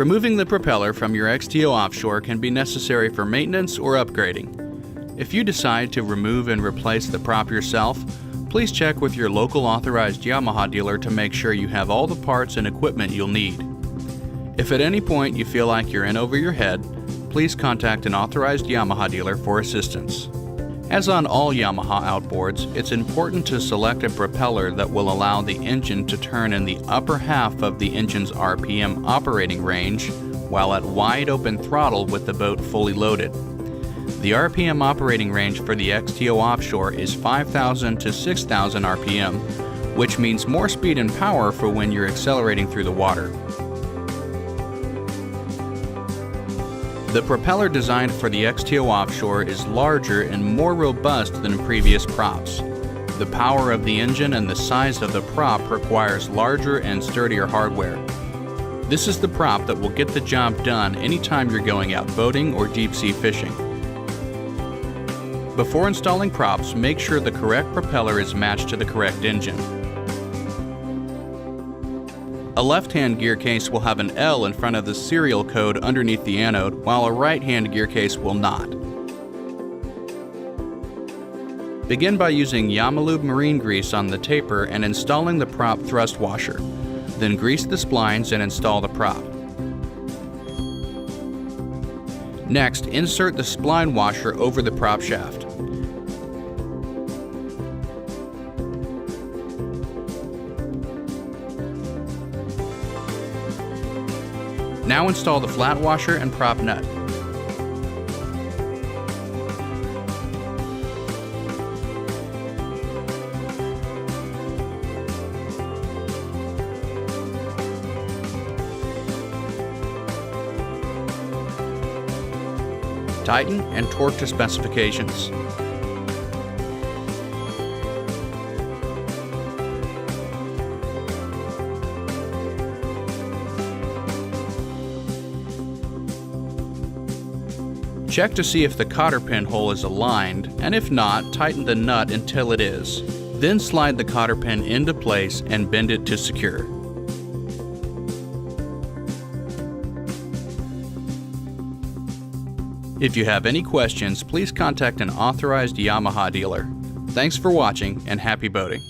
Removing the propeller from your XTO Offshore can be necessary for maintenance or upgrading. If you decide to remove and replace the prop yourself, please check with your local authorized Yamaha dealer to make sure you have all the parts and equipment you'll need. If at any point you feel like you're in over your head, please contact an authorized Yamaha dealer for assistance. As on all Yamaha outboards, it's important to select a propeller that will allow the engine to turn in the upper half of the engine's RPM operating range while at wide open throttle with the boat fully loaded. The RPM operating range for the XTO Offshore is 5,000 to 6,000 RPM, which means more speed and power for when you're accelerating through the water. The propeller designed for the XTO Offshore is larger and more robust than previous props. The power of the engine and the size of the prop requires larger and sturdier hardware. This is the prop that will get the job done anytime you're going out boating or deep sea fishing. Before installing props, make sure the correct propeller is matched to the correct engine. A left-hand gear case will have an L in front of the serial code underneath the anode, while a right-hand gear case will not. Begin by using Yamalube marine grease on the taper and installing the prop thrust washer. Then grease the splines and install the prop. Next, insert the spline washer over the prop shaft. Now install the flat washer and prop nut. Tighten and torque to specifications. Check to see if the cotter pin hole is aligned, and if not, tighten the nut until it is. Then slide the cotter pin into place and bend it to secure. If you have any questions, please contact an authorized Yamaha dealer. Thanks for watching and happy boating.